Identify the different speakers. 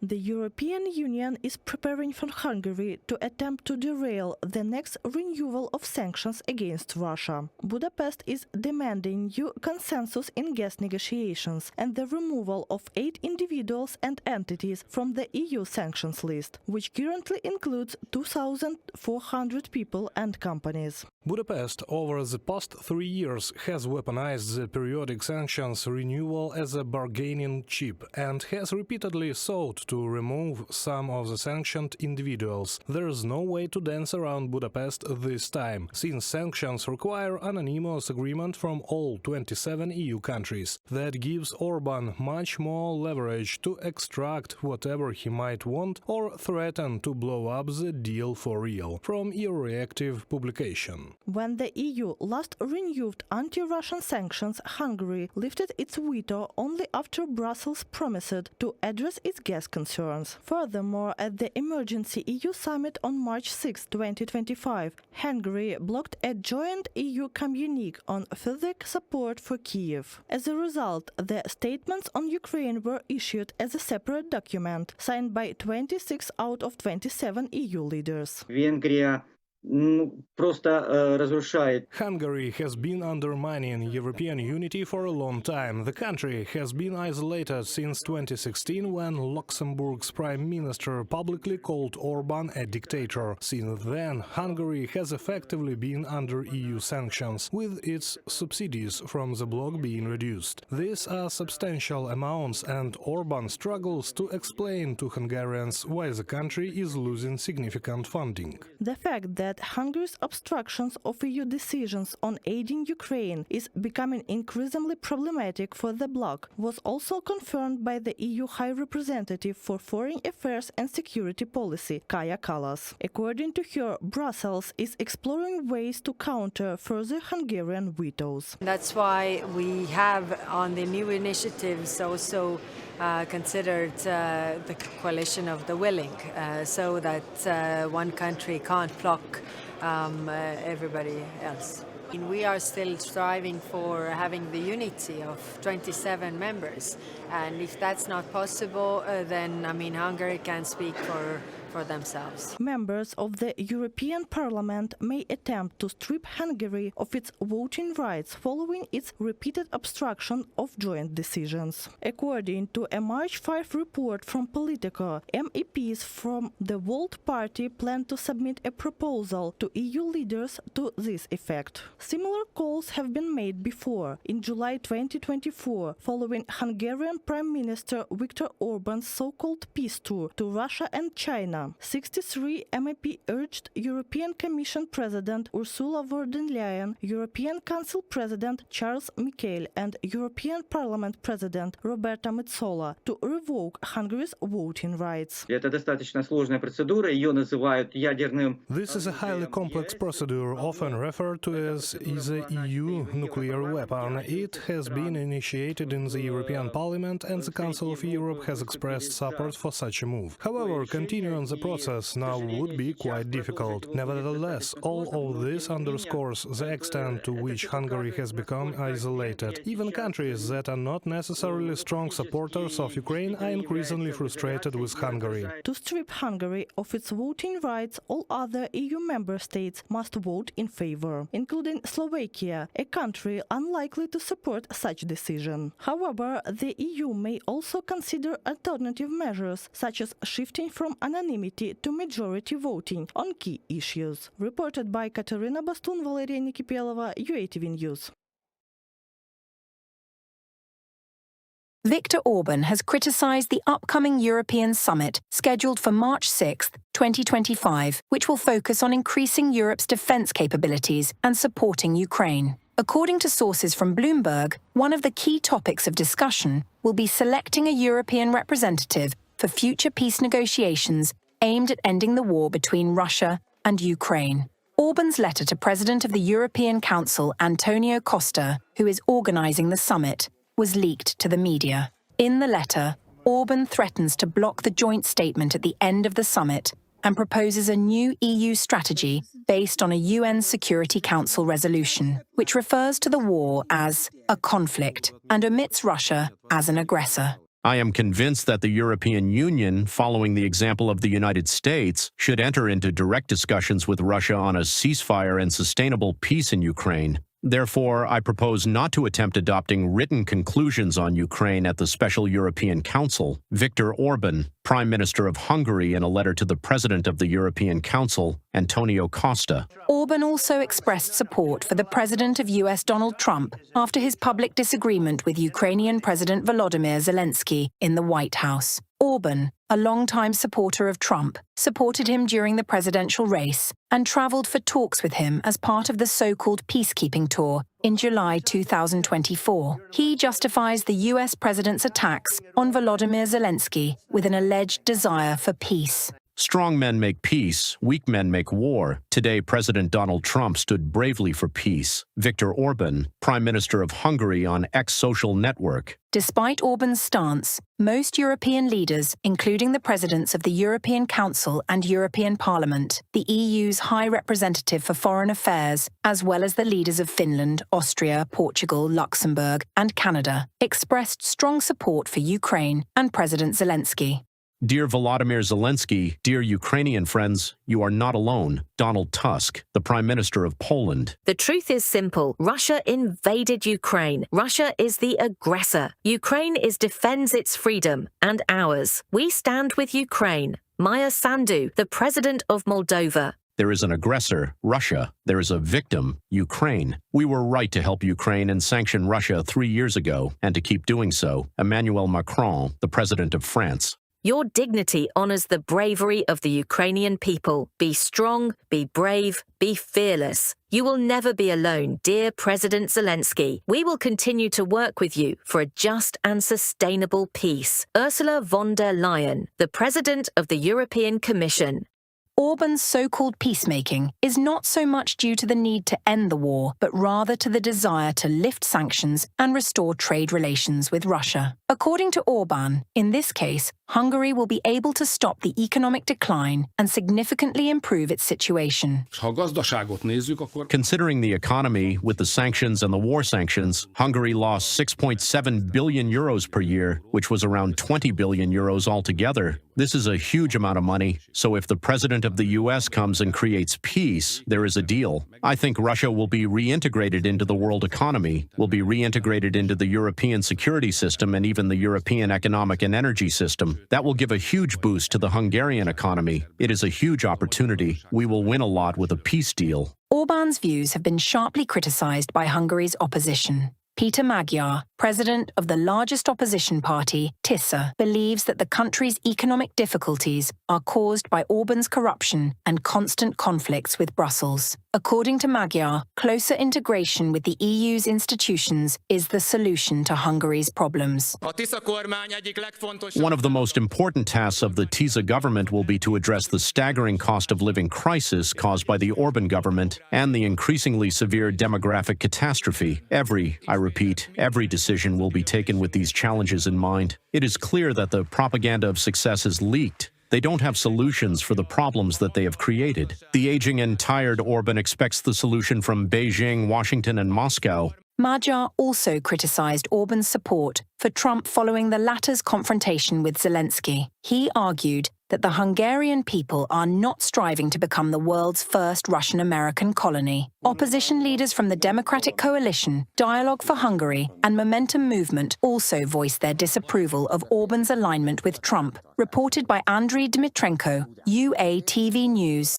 Speaker 1: The European Union is preparing for Hungary to attempt to derail the next renewal of sanctions against Russia. Budapest is demanding new consensus in gas negotiations and the removal of 8 individuals and entities from the EU sanctions list, which currently includes 2,400 people and companies.
Speaker 2: Budapest, over the past 3 years, has weaponized the periodic sanctions renewal as a bargaining chip and has repeatedly sought to remove some of the sanctioned individuals. There is no way to dance around Budapest this time, since sanctions require unanimous agreement from all 27 EU countries. That gives Orban much more leverage to extract whatever he might want or threaten to blow up the deal for real, from Euroreactive publication.
Speaker 1: When the EU last renewed anti-Russian sanctions, Hungary lifted its veto only after Brussels promised to address its gas concerns. Furthermore, at the emergency EU summit on March 6, 2025, Hungary blocked a joint EU communique on further support for Kyiv. As a result, the statements on Ukraine were issued as a separate document, signed by 26 out of 27 EU leaders.
Speaker 2: Hungary has been undermining European unity for a long time. The country has been isolated since 2016, when Luxembourg's prime minister publicly called Orban a dictator. Since then, Hungary has effectively been under EU sanctions, with its subsidies from the bloc being reduced. These are substantial amounts, and Orban struggles to explain to Hungarians why the country is losing significant funding.
Speaker 1: The fact that Hungary's obstructions of EU decisions on aiding Ukraine is becoming increasingly problematic for the bloc was also confirmed by the EU High Representative for Foreign Affairs and Security Policy, Kaja Kallas. According to her, Brussels is exploring ways to counter further Hungarian vetoes.
Speaker 3: That's why we have on the new initiatives also considered the coalition of the willing, so that one country can't block everybody else. We are still striving for having the unity of 27 members, and if that's not possible, then Hungary can speak for themselves.
Speaker 1: Members of the European Parliament may attempt to strip Hungary of its voting rights following its repeated obstruction of joint decisions. According to a March 5 report from Politico, MEPs from the Volt Party plan to submit a proposal to EU leaders to this effect. Similar calls have been made before, in July 2024, following Hungarian Prime Minister Viktor Orban's so-called peace tour to Russia and China. 63 MEP urged European Commission President Ursula von der Leyen, European Council President Charles Michel and European Parliament President Roberta Metsola to revoke Hungary's voting rights.
Speaker 2: This is a highly complex procedure, often referred to as the EU nuclear weapon. It has been initiated in the European Parliament, and the Council of Europe has expressed support for such a move. However, continuing the process now would be quite difficult. Nevertheless, all of this underscores the extent to which Hungary has become isolated. Even countries that are not necessarily strong supporters of Ukraine are increasingly frustrated with Hungary.
Speaker 1: To strip Hungary of its voting rights, all other EU member states must vote in favor, including Slovakia, a country unlikely to support such decision. However, the EU may also consider alternative measures, such as shifting from anonymity to majority voting on key issues. Reported by Katerina Bastun, Valeria Nikipelova, UATV News.
Speaker 4: Viktor Orban has criticised the upcoming European summit scheduled for March 6, 2025, which will focus on increasing Europe's defence capabilities and supporting Ukraine. According to sources from Bloomberg, one of the key topics of discussion will be selecting a European representative for future peace negotiations aimed at ending the war between Russia and Ukraine. Orban's letter to President of the European Council, Antonio Costa, who is organising the summit, was leaked to the media. In the letter, Orban threatens to block the joint statement at the end of the summit and proposes a new EU strategy based on a UN Security Council resolution, which refers to the war as a conflict and omits Russia as an aggressor.
Speaker 5: I am convinced that the European Union, following the example of the United States, should enter into direct discussions with Russia on a ceasefire and sustainable peace in Ukraine. Therefore, I propose not to attempt adopting written conclusions on Ukraine at the Special European Council. Viktor Orban, Prime Minister of Hungary, in a letter to the President of the European Council, Antonio Costa.
Speaker 4: Orban also expressed support for the President of US Donald Trump after his public disagreement with Ukrainian President Volodymyr Zelensky in the White House. Orban, a longtime supporter of Trump, supported him during the presidential race and traveled for talks with him as part of the so-called peacekeeping tour in July 2024. He justifies the US president's attacks on Volodymyr Zelensky with an alleged desire for peace.
Speaker 5: Strong men make peace, weak men make war. Today, President Donald Trump stood bravely for peace. Viktor Orban, Prime Minister of Hungary, on X social network.
Speaker 4: Despite Orban's stance, most European leaders, including the presidents of the European Council and European Parliament, the EU's High Representative for Foreign Affairs, as well as the leaders of Finland, Austria, Portugal, Luxembourg, and Canada, expressed strong support for Ukraine and President Zelensky.
Speaker 5: Dear Volodymyr Zelensky, dear Ukrainian friends, you are not alone. Donald Tusk, the Prime Minister of Poland.
Speaker 6: The truth is simple. Russia invaded Ukraine. Russia is the aggressor. Ukraine defends its freedom and ours. We stand with Ukraine. Maya Sandu, the President of Moldova.
Speaker 5: There is an aggressor, Russia. There is a victim, Ukraine. We were right to help Ukraine and sanction Russia 3 years ago, and to keep doing so. Emmanuel Macron, the President of France.
Speaker 6: Your dignity honors the bravery of the Ukrainian people. Be strong, be brave, be fearless. You will never be alone, dear President Zelensky. We will continue to work with you for a just and sustainable peace. Ursula von der Leyen, the President of the European Commission.
Speaker 4: Orban's so-called peacemaking is not so much due to the need to end the war, but rather to the desire to lift sanctions and restore trade relations with Russia. According to Orban, in this case, Hungary will be able to stop the economic decline and significantly improve its situation.
Speaker 5: Considering the economy, with the sanctions and the war sanctions, Hungary lost 6.7 billion euros per year, which was around 20 billion euros altogether. This is a huge amount of money, so if the President of the US comes and creates peace, there is a deal. I think Russia will be reintegrated into the world economy, will be reintegrated into the European security system and even the European economic and energy system. That will give a huge boost to the Hungarian economy. It is a huge opportunity. We will win a lot with a peace deal.
Speaker 4: Orban's views have been sharply criticized by Hungary's opposition. Peter Magyar, president of the largest opposition party, TISA, believes that the country's economic difficulties are caused by Orban's corruption and constant conflicts with Brussels. According to Magyar, closer integration with the EU's institutions is the solution to Hungary's problems.
Speaker 5: One of the most important tasks of the TISA government will be to address the staggering cost of living crisis caused by the Orban government and the increasingly severe demographic catastrophe. Every decision will be taken with these challenges in mind. It is clear that the propaganda of success is leaked. They don't have solutions for the problems that they have created. The aging and tired Orban expects the solution from Beijing, Washington, and Moscow.
Speaker 4: Magyar also criticized Orban's support for Trump following the latter's confrontation with Zelensky. He argued that the Hungarian people are not striving to become the world's first Russian-American colony. Opposition leaders from the Democratic Coalition, Dialogue for Hungary, and Momentum Movement also voiced their disapproval of Orban's alignment with Trump, reported by Andriy Dmitrenko, UATV News.